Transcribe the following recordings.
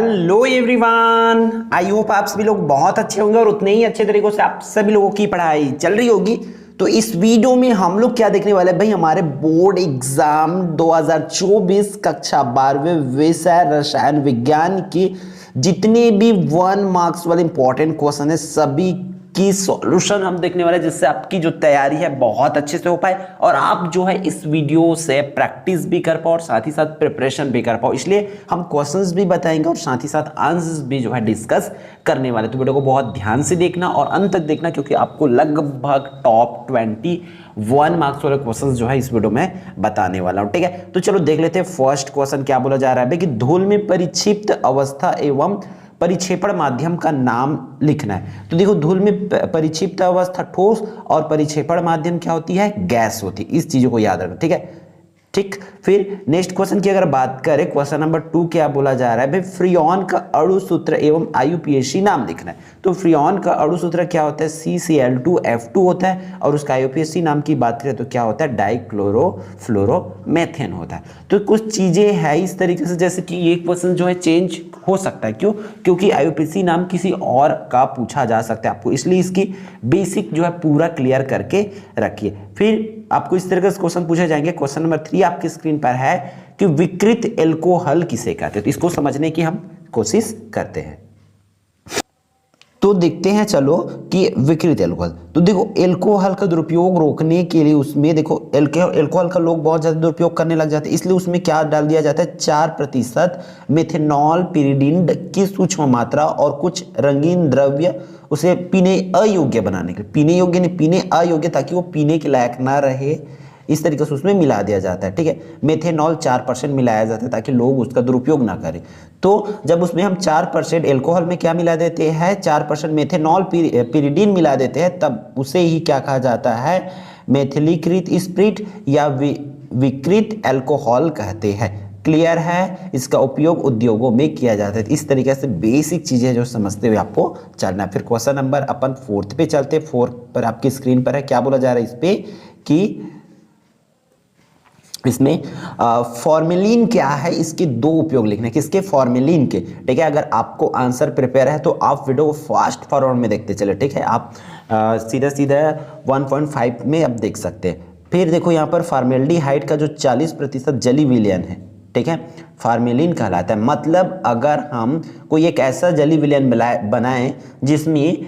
Hello everyone, I hope आप सभी लोग बहुत अच्छे होंगे और उतने ही अच्छे तरीकों से आप सभी लोगों की पढ़ाई चल रही होगी। तो इस वीडियो में हम लोग क्या देखने वाले हैं भाई, हमारे बोर्ड एग्जाम 2024 कक्षा 12वें विषय रसायन विज्ञान की जितने भी 1 मार्क्स वाले इंपॉर्टेंट क्वेश्चन है सभी की सॉल्यूशन हम देखने वाले हैं, जिससे आपकी जो तैयारी है बहुत अच्छे से हो पाए और आप जो है इस वीडियो से प्रैक्टिस भी कर पाओ और साथ ही साथ प्रिपरेशन भी कर पाओ। इसलिए हम क्वेश्चंस भी बताएंगे और साथ ही साथ आंसर्स भी जो है डिस्कस करने वाले। तो वीडियो को बहुत ध्यान से देखना और अंत तक देखना, क्योंकि आपको लगभग टॉप 21 मार्क्स वाले क्वेश्चंस जो है इस वीडियो में बताने वाला हूं। ठीक है, तो चलो देख लेते हैं फर्स्ट क्वेश्चन क्या बोला जा रहा है कि धूल में परिक्षिप्त अवस्था एवं परिक्षेपण माध्यम का नाम लिखना है। तो देखो, धूल में परिक्षिप्त अवस्था ठोस और परिक्षेपण माध्यम क्या होती है, गैस होती है। इस चीजों को याद रखना, ठीक है। ठीक, फिर नेक्स्ट क्वेश्चन की अगर बात करें, क्वेश्चन नंबर 2 क्या बोला जा रहा है भाई, फ्रियोन का अणु सूत्र एवं आईयूपीएसी नाम लिखना है। तो फ्रियोन का अणु सूत्र क्या होता है, CCl2F2 होता है और उसका आईयूपीएसी नाम की बात करें तो क्या होता है, डाइक्लोरोफ्लोरोमेथेन होता है। तो कुछ चीजें हैं इस तरीके से, जैसे कि ये क्वेश्चन जो है चेंज हो सकता है, क्यों, क्योंकि आईयूपीएसी नाम किसी और का पूछा जा सकता है आपको, इसलिए इसकी बेसिक जो है पूरा क्लियर करके रखिए। फिर आपको इस तरह के क्वेश्चन पूछे जाएंगे। क्वेश्चन नंबर 3 आपकी स्क्रीन पर है कि विकृत एल्कोहल किसे कहते हैं, तो इसको समझने की हम कोशिश करते हैं। तो देखते हैं चलो कि विकृत एल्कोहल, तो देखो एल्कोहल का दुरुपयोग रोकने के लिए उसमें देखो एल्कोहल का लोग बहुत ज्यादा दुरुपयोग करने लग जाते हैं, इसलिए उसमें क्या डाल दिया जाता है, 4% मेथेनॉल पिरिडिन की सूक्ष्म मात्रा और कुछ रंगीन द्रव्य उसे पीने अयोग्य बनाने के लिए, पीने योग्य नहीं, पीने अयोग्य, ताकि वो पीने के लायक ना रहे, इस तरीके से उसमें मिला दिया जाता है। ठीक है, मेथेनॉल 4% मिलाया जाता है ताकि लोग उसका दुरुपयोग ना करें। तो जब उसमें हम 4% एल्कोहल में क्या मिला देते हैं, 4% मेथेनॉल पिरिडिन मिला देते हैं, तब उसे ही क्या कहा जाता है, मेथिलीकृत स्प्रिट या विकृत एल्कोहल कहते हैं। क्लियर है, इसका उपयोग उद्योगों में किया जाता है। इस तरीके से बेसिक चीजें जो समझते हुए आपको चलना है। फिर क्वेश्चन नंबर अपन 4 पे चलते। 4 पर आपकी स्क्रीन पर है, क्या बोला जा रहा है इस पे कि इसमें फॉर्मेलिन क्या है, इसके 2 उपयोग लिखने, किसके, फॉर्मेलिन के। ठीक है, अगर आपको आंसर प्रिपेयर है तो आप वीडियो को फास्ट फॉरवर्ड में देखते चले। ठीक है, आप सीधा 1.5 में अब देख सकते हैं। फिर देखो यहाँ पर फॉर्मेल्डिहाइड का जो 40% जली विलयन है, ठीक है, फॉर्मेलिन कहलाता है। मतलब अगर हम कोई एक ऐसा जली विलयन बनाएं जिसमें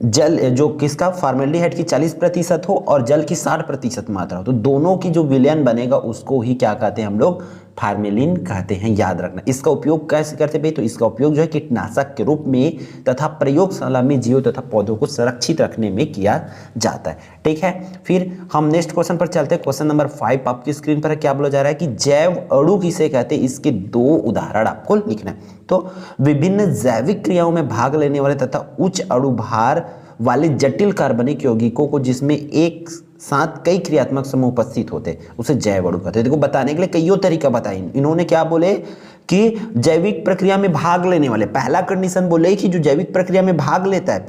जल जो किसका, फॉर्मेल्डिहाइड की 40% हो और जल की 60% मात्रा हो, तो दोनों की जो विलयन बनेगा उसको ही क्या कहते हैं हम लोग, फॉर्मेलिन कहते हैं। याद रखना। इसका उपयोग कैसे करते हैं भाई, तो इसका उपयोग जो है कीटनाशक के रूप में तथा प्रयोगशाला में जीवों तथा पौधों को सुरक्षित रखने में किया जाता है। ठीक है, फिर हम नेक्स्ट क्वेश्चन पर चलते हैं। क्वेश्चन नंबर 5 आपकी स्क्रीन पर क्या बोला जा रहा है कि जैव अणु किसे कहते हैं, इसके 2 उदाहरण आपको लिखना है। तो विभिन्न जैविक क्रियाओं में भाग लेने वाले तथा उच्च अणु भार वाले जटिल कार्बनिक यौगिकों को जिसमें एक साथ कई क्रियात्मक समूह उपस्थित होते हैं उसे जैव अणु कहते हैं। देखो, बताने के लिए कईयों तरीका बताए इन्होंने। क्या बोले कि जैविक प्रक्रिया में भाग लेने वाले, पहला कंडीशन बोले कि जो जैविक प्रक्रिया में भाग लेता है।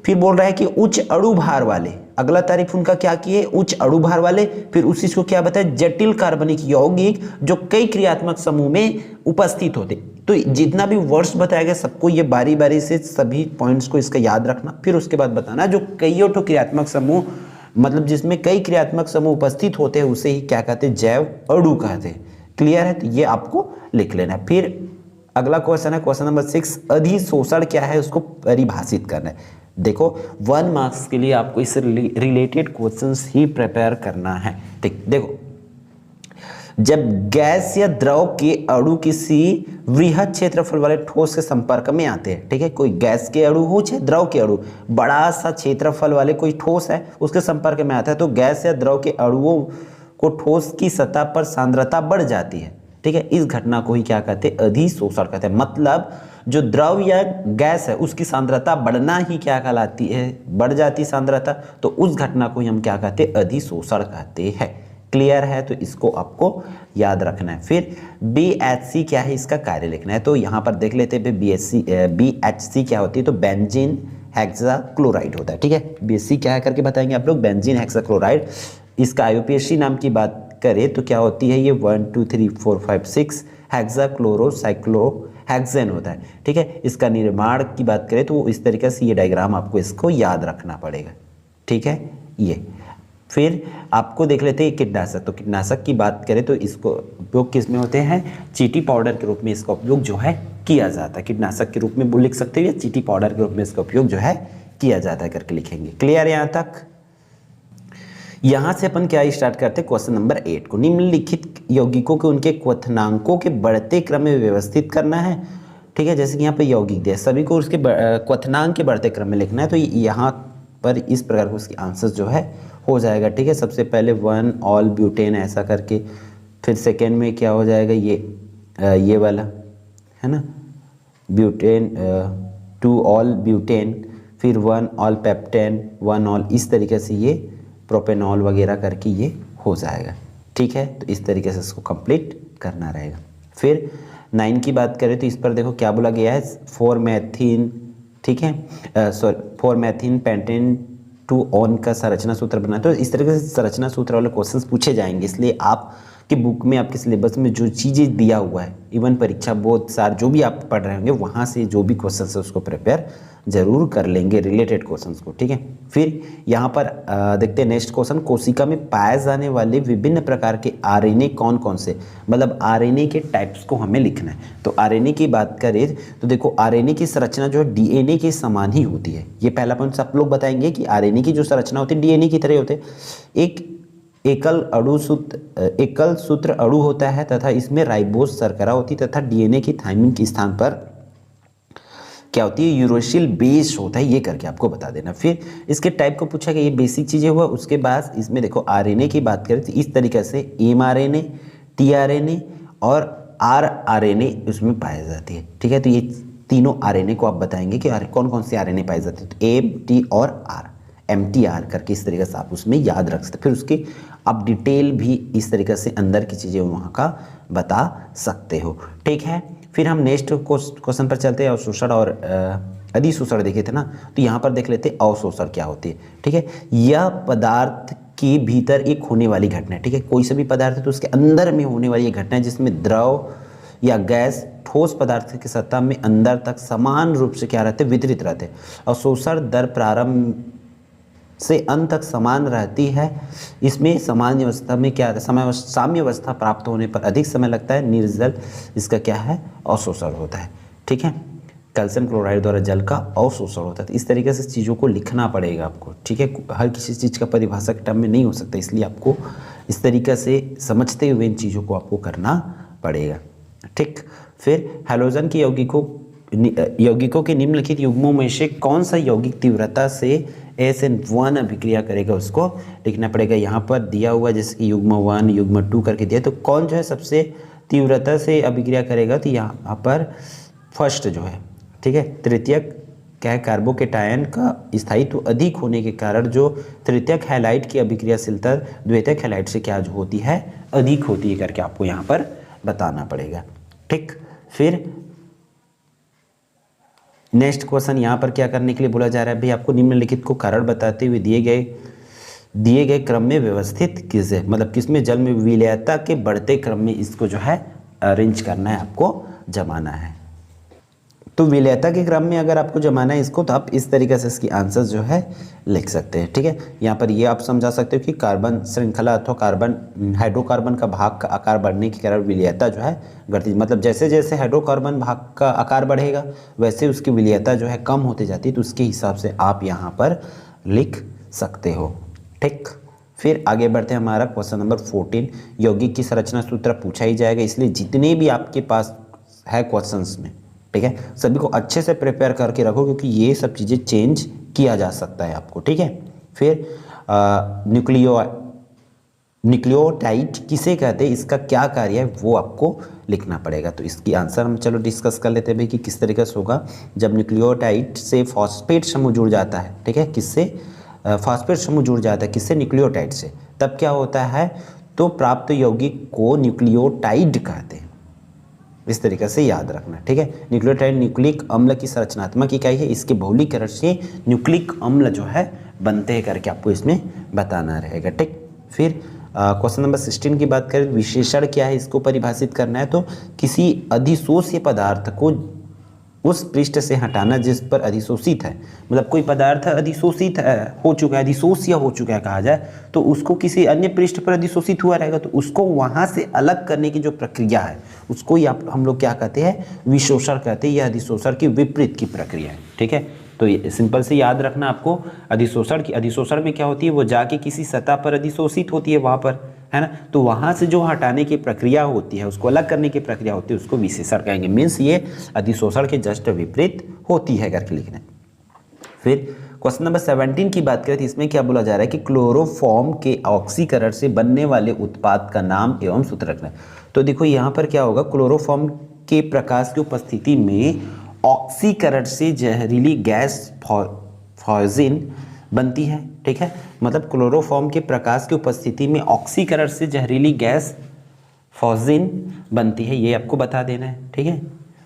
फिर बोल रहा है कि उच्च अणु भार वाले, अगला तारीफ उनका क्या किए, उच्च अणु भार वाले। फिर उसी को क्या बताया, जटिल कार्बनिक यौगिक जो कई क्रियात्मक समूह में उपस्थित होते। तो जितना भी वर्ड्स बताया गया सबको ये बारी बारी से सभी पॉइंट्स को इसका याद रखना, फिर उसके बाद बताना जो कईयों तो क्रियात्मक समूह, मतलब जिसमें कई क्रियात्मक समूह उपस्थित होते हैं उसे ही क्या कहते हैं, जैव अणु कहते हैं। क्लियर है, तो ये आपको लिख लेना है। फिर अगला क्वेश्चन है क्वेश्चन नंबर 6, अधिशोषण क्या है उसको परिभाषित करना है। देखो 1 मार्क्स के लिए आपको इससे रिलेटेड क्वेश्चंस ही प्रिपेयर करना है। ठीक, देखो जब गैस या द्रव के अणु किसी वृहद क्षेत्रफल वाले ठोस के संपर्क में आते हैं, ठीक है, कोई गैस के अणु हो चाहे द्रव के अणु, बड़ा सा क्षेत्रफल वाले कोई ठोस है उसके संपर्क में आता है, तो गैस या द्रव के अणुओं को ठोस की सतह पर सांद्रता बढ़ जाती है। ठीक है, इस घटना को ही क्या कहते हैं, अधिशोषण कहते हैं। मतलब जो द्रव या गैस है उसकी सांद्रता बढ़ना ही क्या कहलाती है, बढ़ जाती सांद्रता, तो उस घटना को ही हम क्या कहते हैं, अधिशोषण कहते हैं। क्लियर है, तो इसको आपको याद रखना है। फिर BHC क्या है, इसका कार्य लिखना है। तो यहाँ पर देख लेते हैं BHC क्या होती है, तो बेंजीन हेक्साक्लोराइड होता है। ठीक है, BHC क्या है करके बताएंगे आप लोग, बेंजीन हेक्साक्लोराइड। इसका आईयूपीएसी नाम की बात करें तो क्या होती है, ये 1 2 3 4 5 6 हेक्साक्लोरोसाइक्लोहेक्सेन होता है, ठीक है। इसका निर्माण की बात करें तो इस तरीके से ये डायग्राम आपको इसको याद रखना पड़ेगा, ठीक है। ये फिर आपको देख लेते हैं कीटनाशक। तो कीटनाशक की बात करें तो इसको उपयोग किस में होते हैं, चीटी पाउडर के रूप में इसका उपयोग जो है किया जाता है। कीटनाशक के रूप में लिख सकते हो या चीटी पाउडर के रूप में इसका उपयोग जो है किया जाता है करके लिखेंगे। क्लियर यहाँ तक? यहाँ से अपन क्या स्टार्ट करते हैं, क्वेश्चन नंबर 8 को। निम्नलिखित यौगिकों के उनके क्वथनांकों के बढ़ते क्रम में व्यवस्थित करना है, ठीक है। जैसे कि यहाँ पे यौगिक दिया, सभी को उसके क्वथनांक के बढ़ते क्रम में लिखना है। तो यहाँ पर इस प्रकार का उसकी आंसर्स जो है हो जाएगा, ठीक है। सबसे पहले 1 ऑल ब्यूटेन ऐसा करके, फिर सेकेंड में क्या हो जाएगा, ये वाला है ना, ब्यूटेन 2 ऑल ब्यूटेन, फिर 1 ऑल पेप्टेन, 1 ऑल, इस तरीके से ये प्रोपेनॉल वगैरह करके ये हो जाएगा, ठीक है। तो इस तरीके से इसको कंप्लीट करना रहेगा। फिर 9 की बात करें तो इस पर देखो क्या बोला गया है, 4 मैथिन, ठीक है, 4 मैथिन पेंटेन 2 ऑन का संरचना सूत्र बना। तो इस तरीके से संरचना सूत्र वाले क्वेश्चंस पूछे जाएंगे, इसलिए आपकी बुक में, आपके सिलेबस में जो चीज़ें दिया हुआ है, इवन परीक्षा बोध सार जो भी आप पढ़ रहे होंगे वहाँ से जो भी क्वेश्चन है उसको प्रिपेयर जरूर कर लेंगे, रिलेटेड क्वेश्चंस को, ठीक है। फिर यहाँ पर देखते हैं नेक्स्ट क्वेश्चन, कोशिका में पाए जाने वाले विभिन्न प्रकार के आरएनए कौन कौन से, मतलब आरएनए के टाइप्स को हमें लिखना है। तो आरएनए की बात करें तो देखो आरएनए की संरचना जो है डीएनए के समान ही होती है। ये पहला पॉइंट सब लोग बताएंगे कि आरएनए की जो संरचना होती है डीएनए की तरह होते हैं। एक एकल सूत्र अणु होता है तथा इसमें राइबोस शर्करा होती है तथा डीएनए की थाइमिन के स्थान पर क्या होती है, यूरोसिल बेस होता है, ये करके आपको बता देना। फिर इसके टाइप को पूछा गया, ये बेसिक चीज़ें हुआ। उसके बाद इसमें देखो आरएनए की बात करें तो इस तरीके से एमआरएनए, टीआरएनए और आरआरएनए उसमें पाई जाती है, ठीक है। तो ये तीनों आरएनए को आप बताएंगे कि कौन कौन से आरएनए पाए जाते हैं। तो एम, टी और आर, MTR करके इस तरीके से आप उसमें याद रख सकते। फिर उसकी आप डिटेल भी इस तरीके से अंदर की चीज़ें वहाँ का बता सकते हो, ठीक है। फिर हम नेक्स्ट क्वेश्चन पर चलते हैं। अवशोषण और अधिशोषण देखे थे ना, तो यहाँ पर देख लेते हैं अवशोषण क्या होती है, ठीक है। यह पदार्थ के भीतर एक होने वाली घटना है, ठीक है। कोई सा भी पदार्थ है तो उसके अंदर में होने वाली एक घटना है जिसमें द्रव या गैस ठोस पदार्थ की सतह में अंदर तक समान रूप से क्या रहते, वितरित रहते। अवशोषण दर प्रारंभ से अंत तक समान रहती है। इसमें सामान्य अवस्था में क्या साम्य अवस्था प्राप्त होने पर अधिक समय लगता है। निर्जल इसका क्या है, अवशोषण होता है, ठीक है। कैल्शियम क्लोराइड द्वारा जल का अवशोषण होता है। तो इस तरीके से चीज़ों को लिखना पड़ेगा आपको, ठीक है। हर किसी चीज़ का परिभाषा के टर्म में नहीं हो सकता, इसलिए आपको इस तरीके से समझते हुए इन चीज़ों को आपको करना पड़ेगा, ठीक। फिर हैलोजन की यौगिकों के निम्नलिखित युग्मों में से कौन सा यौगिक तीव्रता से SN1 अभिक्रिया करेगा, उसको लिखना पड़ेगा। यहाँ पर दिया हुआ जैसे कि युग्म 1 युग्म 2 करके दिया, तो कौन जो है सबसे तीव्रता से अभिक्रिया करेगा, तो यहाँ पर फर्स्ट जो है, ठीक है, तृतीयक क्या है, कार्बोकेटायन का स्थायित्व अधिक होने के कारण जो तृतीयक हैलाइड की अभिक्रियाशीलता द्वितीयक हैलाइड से क्या जो होती है, अधिक होती है करके आपको यहाँ पर बताना पड़ेगा, ठीक। फिर नेक्स्ट क्वेश्चन यहाँ पर क्या करने के लिए बोला जा रहा है, भाई आपको निम्नलिखित को कारण बताते हुए दिए गए क्रम में व्यवस्थित किसे, मतलब किसमें जल में विलयता के बढ़ते क्रम में इसको जो है अरेंज करना है, आपको जमाना है। तो विलयता के क्रम में अगर आपको जमाना है इसको, तो आप इस तरीके से इसकी आंसर जो है लिख सकते हैं, ठीक है। यहाँ पर ये आप समझा सकते हो कि कार्बन श्रृंखला अथवा कार्बन हाइड्रोकार्बन का भाग का आकार बढ़ने के कारण विलयता जो है बढ़ती, मतलब जैसे जैसे हाइड्रोकार्बन भाग का आकार बढ़ेगा वैसे उसकी विलयता जो है कम होती जाती है। तो उसके हिसाब से आप यहाँ पर लिख सकते हो, ठीक। फिर आगे बढ़ते हैं, हमारा क्वेश्चन नंबर 14। यौगिक की संरचना सूत्र पूछा ही जाएगा, इसलिए जितने भी आपके पास है क्वेश्चंस में, ठीक है, सभी को अच्छे से प्रिपेयर करके रखो क्योंकि ये सब चीज़ें चेंज किया जा सकता है आपको, ठीक है। फिर न्यूक्लियोटाइड किसे कहते हैं, इसका क्या कार्य है वो आपको लिखना पड़ेगा। तो इसकी आंसर हम चलो डिस्कस कर लेते हैं भाई कि किस तरीके से होगा। जब न्यूक्लियोटाइड से फॉस्फेट समूह जुड़ जाता है, ठीक है, किससे फॉस्फेट समूह जुड़ जाता है, किससे, न्यूक्लियोटाइड से, तब क्या होता है, तो प्राप्त यौगिक को न्यूक्लियोटाइड कहते हैं। इस तरीके से याद रखना, ठीक है। न्यूक्लियोटाइड न्यूक्लिक अम्ल की संरचनात्मक इकाई है, इसके बहुलीकरण से न्यूक्लिक अम्ल जो है बनते हैं करके आपको इसमें बताना रहेगा, ठीक। फिर क्वेश्चन नंबर 16 की बात करें, विशेषण क्या है, इसको परिभाषित करना है। तो किसी अधिशोष्य पदार्थ को उस पृष्ठ से हटाना जिस पर अधिशोषित है, मतलब कोई पदार्थ अधिशोषित हो चुका है, अधिशोष्य हो चुका है कहा जाए, तो उसको किसी अन्य पृष्ठ पर अधिशोषित हुआ रहेगा, तो उसको वहाँ से अलग करने की जो प्रक्रिया है उसको ही हम लोग क्या कहते हैं, विशोषण कहते हैं। यह अधिशोषण की विपरीत की प्रक्रिया है, ठीक है। तो ये सिंपल से याद रखना आपको, अधिशोषण में क्या होती है, वो जाके किसी सतह पर अधिशोषित होती है वहाँ पर, है ना। तो वहाँ से जो हटाने की प्रक्रिया होती है, उसको अलग करने की प्रक्रिया होती है, उसको विशेषण कहेंगे। मीन्स ये अधिशोषण के जस्ट विपरीत होती है करके लिखना है। फिर क्वेश्चन नंबर 17 की बात करें तो इसमें क्या बोला जा रहा है कि क्लोरोफॉर्म के ऑक्सीकरण से बनने वाले उत्पाद का नाम एवं सूत्र रखना है। तो देखो यहाँ पर क्या होगा, क्लोरोफॉर्म के प्रकाश की उपस्थिति में ऑक्सीकरण से जहरीली गैस फॉर्जिन बनती है, ठीक है। मतलब क्लोरोफॉर्म के प्रकाश की उपस्थिति में ऑक्सीकरण से जहरीली गैस फॉर्जिन बनती है, ये आपको बता देना है, ठीक है।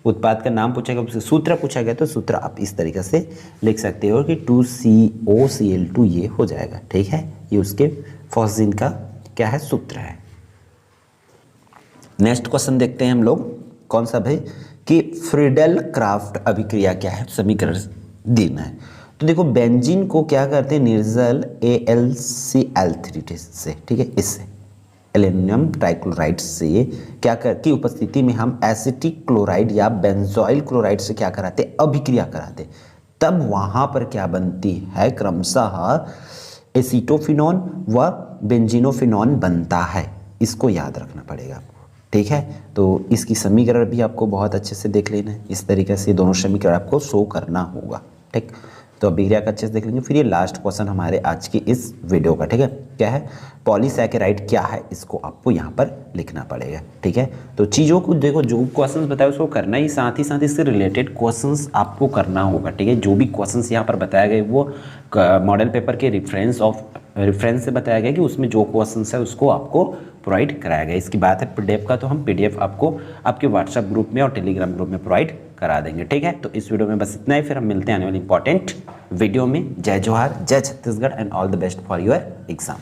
उत्पाद का नाम पूछा गया, उससे सूत्र पूछा गया, तो सूत्र आप इस तरीके से लिख सकते हो कि 2COCl2 ये हो जाएगा, ठीक है। ये उसके फॉर्जिन का क्या है, सूत्र है। नेक्स्ट क्वेश्चन देखते हैं हम लोग, कौन सा भाई, कि फ्रीडल क्राफ्ट अभिक्रिया क्या है, समीकरण देना है। तो देखो बेंजीन को क्या करते हैं, निर्जल AlCl3 से, ठीक है, इससे एल्युमिनियम ट्राइक्लोराइड से क्या की उपस्थिति में हम एसिटिक क्लोराइड या बेंजोइल क्लोराइड से क्या कराते, अभिक्रिया कराते, तब वहाँ पर क्या बनती है, क्रमशः एसीटोफिनॉन व बेंजीनोफिनॉन बनता है। इसको याद रखना पड़ेगा आपको, ठीक है। तो इसकी समीकरण भी आपको बहुत अच्छे से देख लेना है, इस तरीके से दोनों समीकरण आपको शो करना होगा, ठीक। तो अभिक्रिया का अच्छे से देख लेंगे। फिर ये लास्ट क्वेश्चन हमारे आज की इस वीडियो का, ठीक है, क्या है, पॉलीसैकेराइड क्या है, इसको आपको यहाँ पर लिखना पड़ेगा, ठीक है। तो चीज़ों को देखो, जो क्वेश्चंस बताए उसको करना ही साथ इससे रिलेटेड क्वेश्चंस आपको करना होगा, ठीक है। जो भी क्वेश्चंस यहाँ पर बताए गए वो मॉडल पेपर के रेफरेंस से बताया गया कि उसमें जो क्वेश्चंस है उसको आपको प्रोवाइड कराया गया। इसकी बात है पीडीएफ का, तो हम पीडीएफ आपको आपके व्हाट्सएप ग्रुप में और टेलीग्राम ग्रुप में प्रोवाइड करा देंगे, ठीक है। तो इस वीडियो में बस इतना ही, फिर हम मिलते हैं आने वाली इंपॉर्टेंट वीडियो में। जय जोहार, जय Chhattisgarh and all the best for your exam.